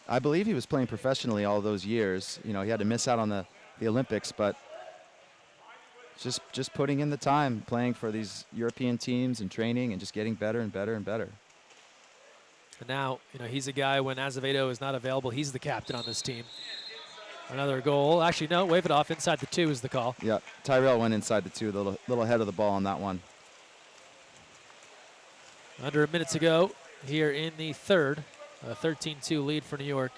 I believe he was playing professionally all those years. He had to miss out on the Olympics, but just putting in the time, playing for these European teams and training and just getting better and better and better. And now, he's a guy, when Azevedo is not available, he's the captain on this team. Another goal. Actually, no, wave it off. Inside the 2 is the call. Yeah, Tyrell went inside the 2, a little ahead of the ball on that one. Under a minute to go here in the third. A 13-2 lead for New York.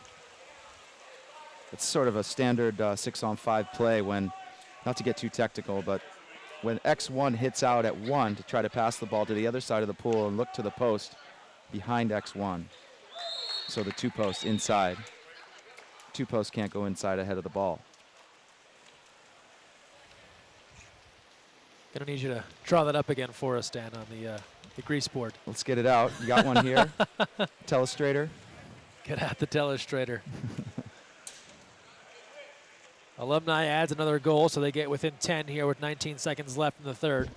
It's sort of a standard 6-on-5 play when, not to get too technical, but when X1 hits out at 1 to try to pass the ball to the other side of the pool and look to the post behind X1. So the 2 posts inside. 2 posts can't go inside ahead of the ball. Gonna need you to draw that up again for us, Dan, on the grease board. Let's get it out. You got one here? Telestrator. Get out the telestrator. Alumni adds another goal, so they get within 10 here with 19 seconds left in the third.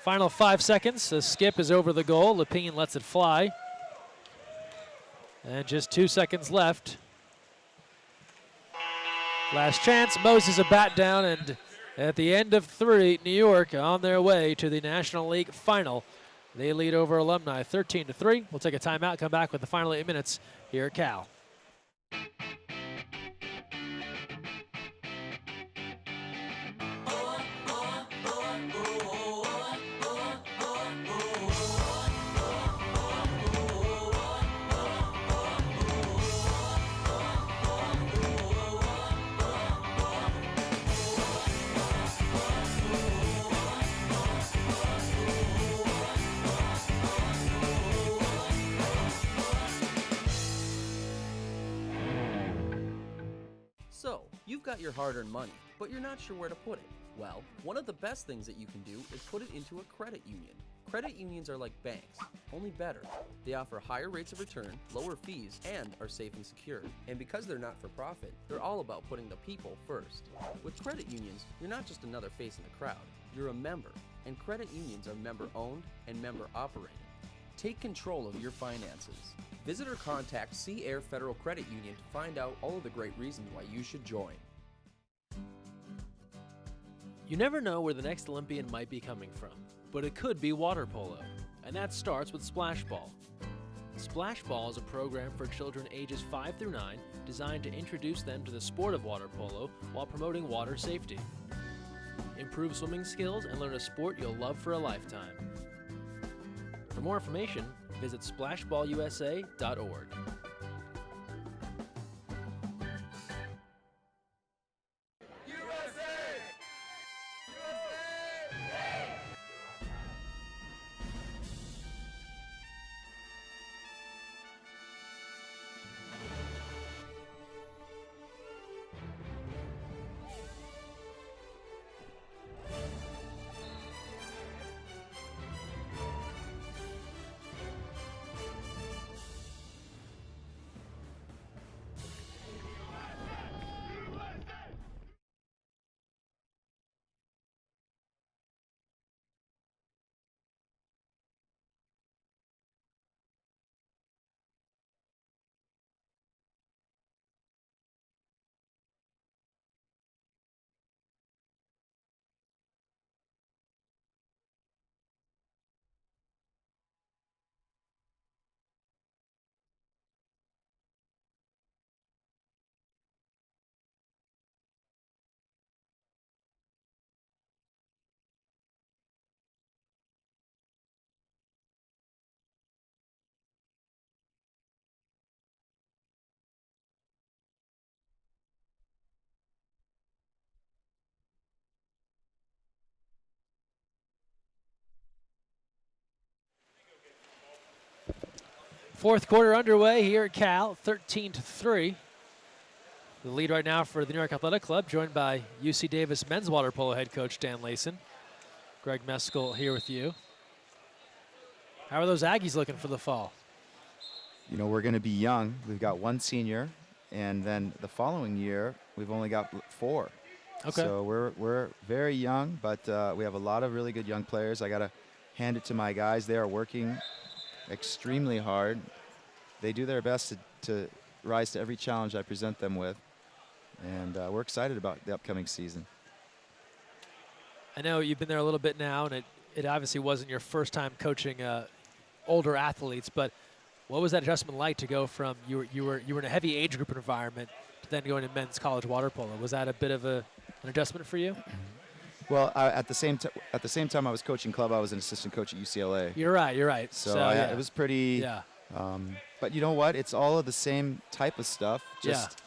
Final 5 seconds. The skip is over the goal. Lapine lets it fly. And just 2 seconds left. Last chance. Moses a bat down, and at the end of 3, New York on their way to the National League Final. They lead over Alumni 13-3. We'll take a timeout, come back with the final 8 minutes here at Cal. So, you've got your hard-earned money, but you're not sure where to put it. Well, one of the best things that you can do is put it into a credit union. Credit unions are like banks, only better. They offer higher rates of return, lower fees, and are safe and secure. And because they're not for profit, they're all about putting the people first. With credit unions, you're not just another face in the crowd, you're a member. And credit unions are member-owned and member-operated. Take control of your finances. Visit or contact Sea Air Federal Credit Union to find out all of the great reasons why you should join. You never know where the next Olympian might be coming from, but it could be water polo, and that starts with Splash Ball. Splash Ball is a program for children ages 5 through 9 designed to introduce them to the sport of water polo while promoting water safety. Improve swimming skills and learn a sport you'll love for a lifetime. For more information, visit splashballusa.org. Fourth quarter underway here at Cal, 13-3. The lead right now for the New York Athletic Club, joined by UC Davis men's water polo head coach Dan Layson. Greg Meskel here with you. How are those Aggies looking for the fall? You know, we're going to be young. We've got one senior, and then the following year, we've only got 4. Okay. So we're very young, but we have a lot of really good young players. I got to hand it to my guys. They are working extremely hard. They do their best to rise to every challenge I present them with, and we're excited about the upcoming season. I know you've been there a little bit now, and it obviously wasn't your first time coaching older athletes, but what was that adjustment like to go from you were in a heavy age group environment to then going to men's college water polo? Was that a bit of an adjustment for you? Well, at the same time I was coaching club, I was an assistant coach at UCLA. You're right. So yeah. it was pretty. Yeah. But you know what? It's all of the same type of stuff, just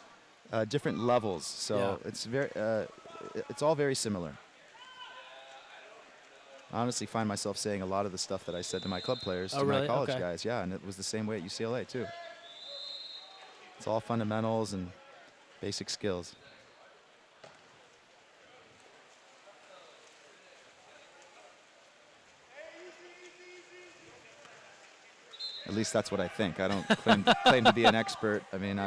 different levels. So it's all very similar. I honestly find myself saying a lot of the stuff that I said to my club players, to really? my college Okay. guys. Yeah, and it was the same way at UCLA too. It's all fundamentals and basic skills. At least that's what I think. I don't claim to be an expert. I mean,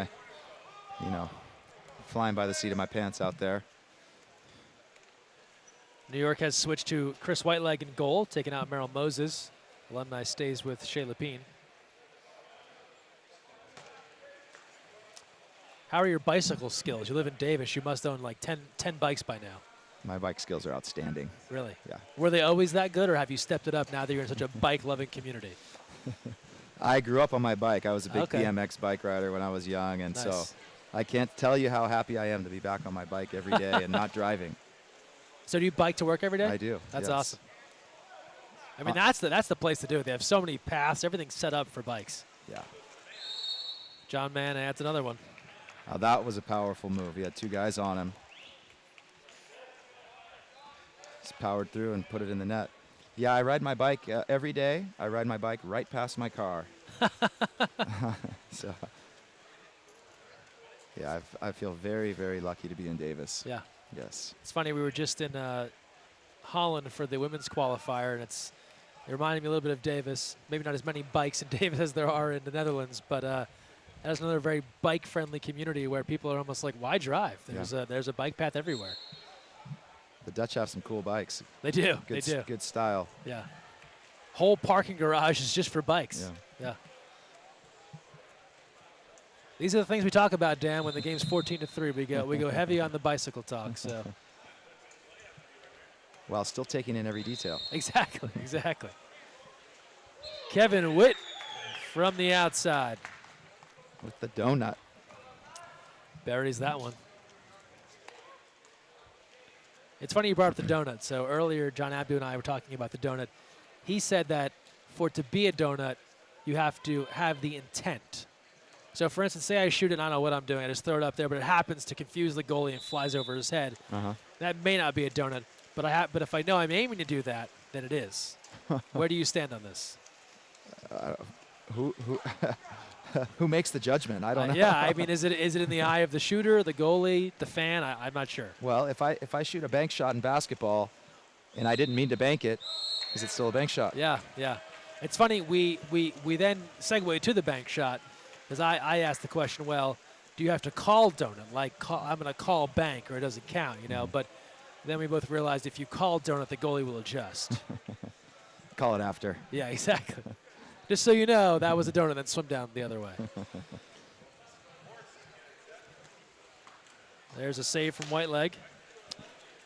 flying by the seat of my pants out there. New York has switched to Chris Whiteleg in goal, taking out Merrill Moses. Alumni stays with Shea Lapine. How are your bicycle skills? You live in Davis. You must own like 10 bikes by now. My bike skills are outstanding. Really? Yeah. Were they always that good, or have you stepped it up now that you're in such a bike-loving community? I grew up on my bike. I was a big Okay. BMX bike rider when I was young, and Nice. so I can't tell you how happy I am to be back on my bike every day and not driving. So do you bike to work every day? I do. That's yes. awesome. I mean, that's the place to do it. They have so many paths. Everything's set up for bikes. Yeah. John Mann adds another one. That was a powerful move. He had 2 guys on him. Just powered through and put it in the net. Yeah, I ride my bike every day. I ride my bike right past my car. So, yeah, I feel very, very lucky to be in Davis. Yeah. Yes. It's funny, we were just in Holland for the women's qualifier, and it reminded me a little bit of Davis. Maybe not as many bikes in Davis as there are in the Netherlands, but that's another very bike-friendly community where people are almost like, why drive? There's a bike path everywhere. The Dutch have some cool bikes. They do. Good, They do. Good style. Yeah. Whole parking garage is just for bikes. Yeah. These are the things we talk about, Dan, when the game's 14-3. We go heavy on the bicycle talk. So while still taking in every detail. Exactly, exactly. Kevin Witt from the outside. With the donut. Buries that one. It's funny you brought up the donut. So earlier, John Abdu and I were talking about the donut. He said that for it to be a donut, you have to have the intent. So for instance, say I shoot it and I don't know what I'm doing. I just throw it up there, but it happens to confuse the goalie and flies over his head. That may not be a donut, but if I know I'm aiming to do that, then it is. Where do you stand on this? Who who makes the judgment? I don't know. Yeah, I mean, is it in the eye of the shooter, the goalie, the fan? I'm not sure. Well, if I shoot a bank shot in basketball and I didn't mean to bank it, is it still a bank shot? Yeah, yeah. It's funny, we then segue to the bank shot, because I asked the question, well, do you have to call donut? Like, I'm going to call bank or it doesn't count, you know? But then we both realized if you call donut, the goalie will adjust. Call it after. Yeah, exactly. Just so you know, that was a donut, then swim down the other way. There's a save from Whiteleg.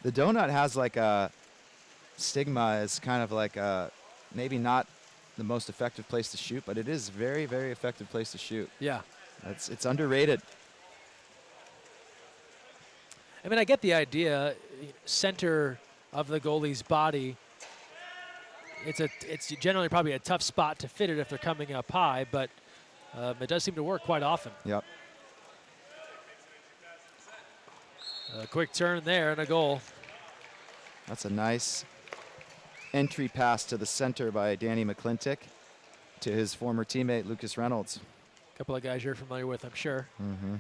The donut has like a stigma as kind of like a, maybe not the most effective place to shoot, but it is very, very effective place to shoot. Yeah. It's underrated. I mean, I get the idea. Center of the goalie's body. It's generally probably a tough spot to fit it if they're coming up high, but it does seem to work quite often. Yep. A quick turn there and a goal. That's a nice entry pass to the center by Danny McClintock to his former teammate Lucas Reynolds. A couple of guys you're familiar with, I'm sure. Mm-hmm.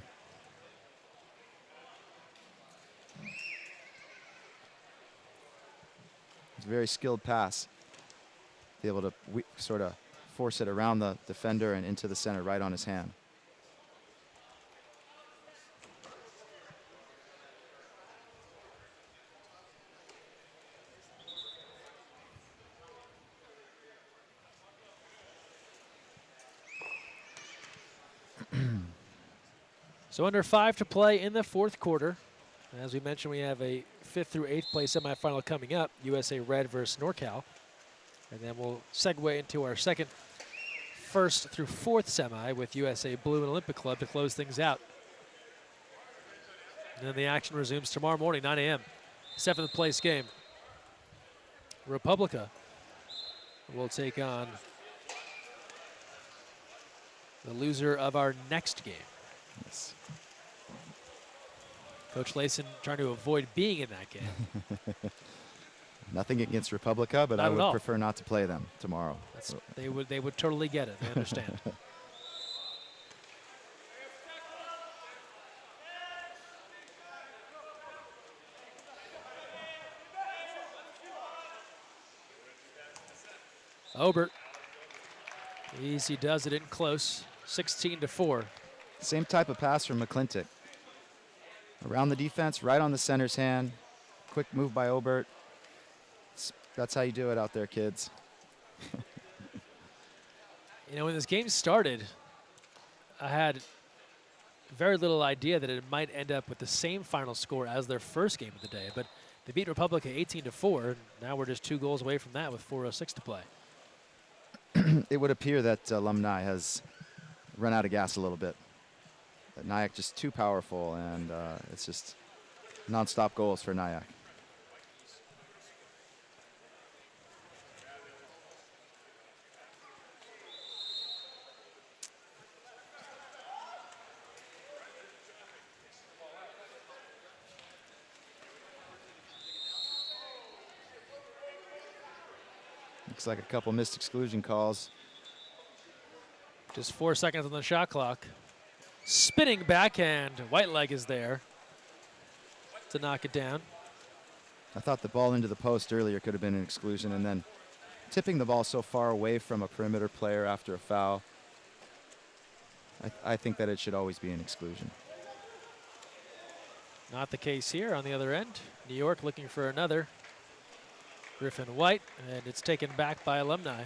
It's a very skilled pass. Be able to sort of force it around the defender and into the center right on his hand. So under 5 to play in the fourth quarter. As we mentioned, we have a 5th through 8th place semifinal coming up, USA Red versus NorCal. And then we'll segue into our second 1st through 4th semi with USA Blue and Olympic Club to close things out. And then the action resumes tomorrow morning, 9 a.m. 7th place game. Republica will take on the loser of our next game. Yes. Coach Layson trying to avoid being in that game. Nothing against Republica, but Not I at would all. prefer not to play them tomorrow. They would totally get it. They understand. Obert. Easy does it in close. 16-4. Same type of pass from McClintock. Around the defense, right on the center's hand. Quick move by Obert. That's how you do it out there, kids. You know, when this game started, I had very little idea that it might end up with the same final score as their first game of the day. But they beat Republica 18-4. Now we're just 2 goals away from that with 4:06 to play. It would appear that Alumni has run out of gas a little bit. That Nyack just too powerful, and it's just nonstop goals for Nyack. Looks like a couple missed exclusion calls. Just 4 seconds on the shot clock. Spinning backhand. Whiteleg is there to knock it down. I thought the ball into the post earlier could have been an exclusion, and then tipping the ball so far away from a perimeter player after a foul, I think that it should always be an exclusion. Not the case here on the other end. New York looking for another. Griffin White, and it's taken back by Alumni.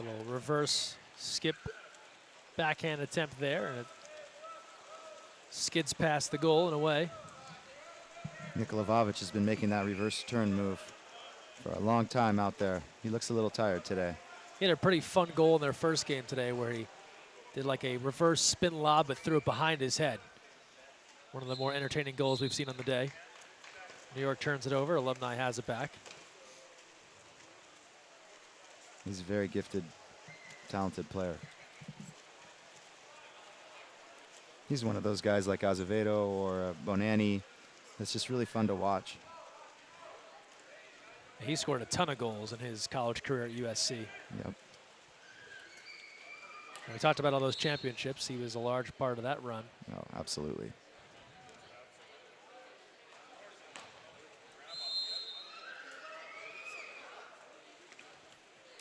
Little reverse skip backhand attempt there, and it skids past the goal and away. Nikolavovich has been making that reverse turn move for a long time out there. He looks a little tired today. He had a pretty fun goal in their first game today where he did like a reverse spin lob but threw it behind his head. One of the more entertaining goals we've seen on the day. New York turns it over. Alumni has it back. He's a very gifted, talented player. He's one of those guys like Azevedo or Bonanni that's just really fun to watch. He scored a ton of goals in his college career at USC. Yep. We talked about all those championships. He was a large part of that run. Oh, absolutely.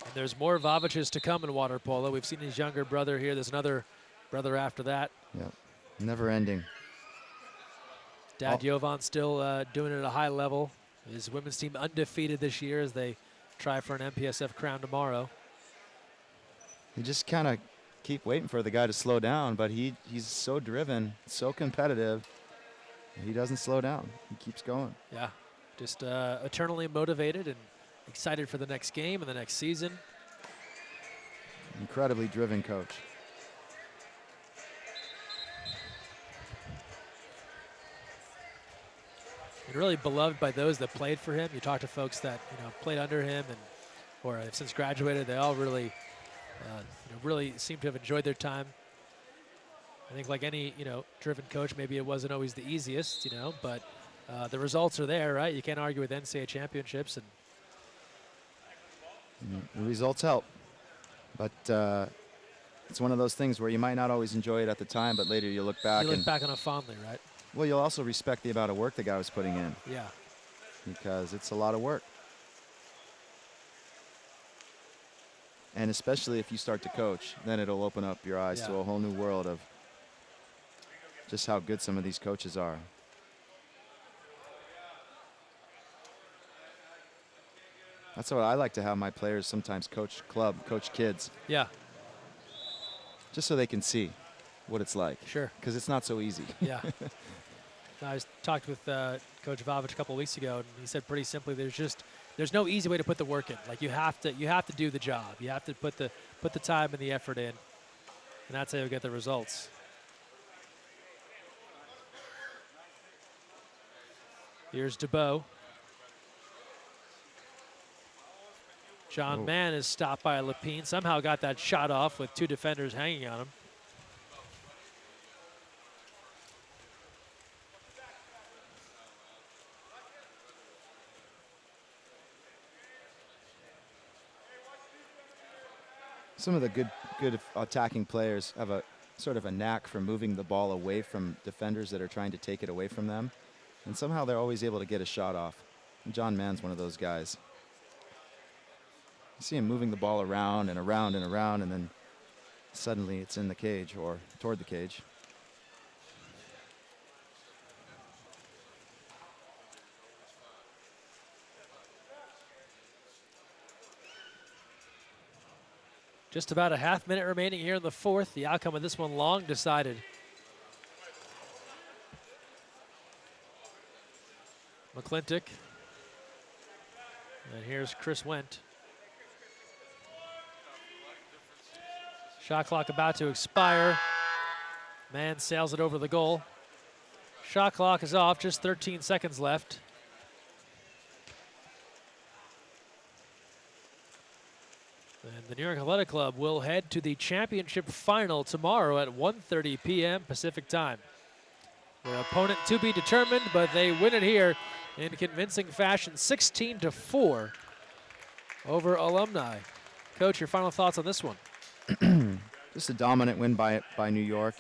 And there's more Vaviches to come in water polo. We've seen his younger brother here. There's another brother after that. Yep. Never ending. Dad Jovan still doing it at a high level. His women's team undefeated this year as they try for an MPSF crown tomorrow. You just kind of keep waiting for the guy to slow down, but he's so driven, so competitive. He doesn't slow down. He keeps going. Yeah, just eternally motivated and excited for the next game and the next season. Incredibly driven coach. And really beloved by those that played for him. You talk to folks that played under him and or have since graduated. They all really, really seem to have enjoyed their time. I think like any driven coach, maybe it wasn't always the easiest, but the results are there, right? You can't argue with NCAA championships, and the results help. But it's one of those things where you might not always enjoy it at the time, but later you look back. You look back on it fondly, right? Well, you'll also respect the amount of work the guy was putting in. Yeah. Because it's a lot of work. And especially if you start to coach, then it'll open up your eyes to a whole new world of just how good some of these coaches are. That's what I like to have my players sometimes coach kids. Yeah. Just so they can see what it's like. Sure. Because it's not so easy. Yeah. I talked with Coach Vavich a couple of weeks ago, and he said pretty simply, there's no easy way to put the work in. Like you have to do the job. You have to put the time and the effort in, and that's how you get the results. Here's DeBow. John Mann is stopped by Lapine. Somehow got that shot off with two defenders hanging on him. Some of the good attacking players have a sort of a knack for moving the ball away from defenders that are trying to take it away from them. And somehow they're always able to get a shot off. And John Mann's one of those guys. You see him moving the ball around and around and around, and then suddenly it's in the cage or toward the cage. Just about a half-minute remaining here in the fourth. The outcome of this one long decided. McClintock. And here's Chris Wendt. Shot clock about to expire. Mann sails it over the goal. Shot clock is off, just 13 seconds left. And the New York Athletic Club will head to the championship final tomorrow at 1:30 p.m. Pacific time. Their opponent to be determined, but they win it here in convincing fashion, 16-4 over Alumni. Coach, your final thoughts on this one? Just a dominant win by New York.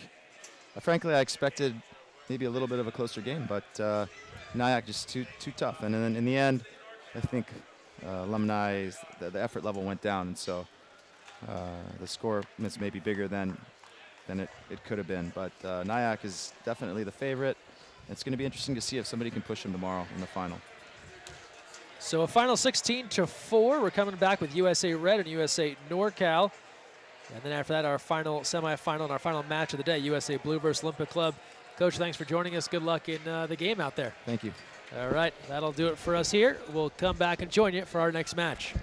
Frankly, I expected maybe a little bit of a closer game, but Nyack just too tough. And then in the end, I think Alumni, the effort level went down, and so the score is maybe bigger than it could have been. But Nyack is definitely the favorite. It's going to be interesting to see if somebody can push him tomorrow in the final. So a final 16-4. We're coming back with USA Red and USA NorCal. And then after that, our final semifinal and our final match of the day, USA Blue versus Olympic Club. Coach, thanks for joining us. Good luck in the game out there. Thank you. All right, that'll do it for us here. We'll come back and join you for our next match.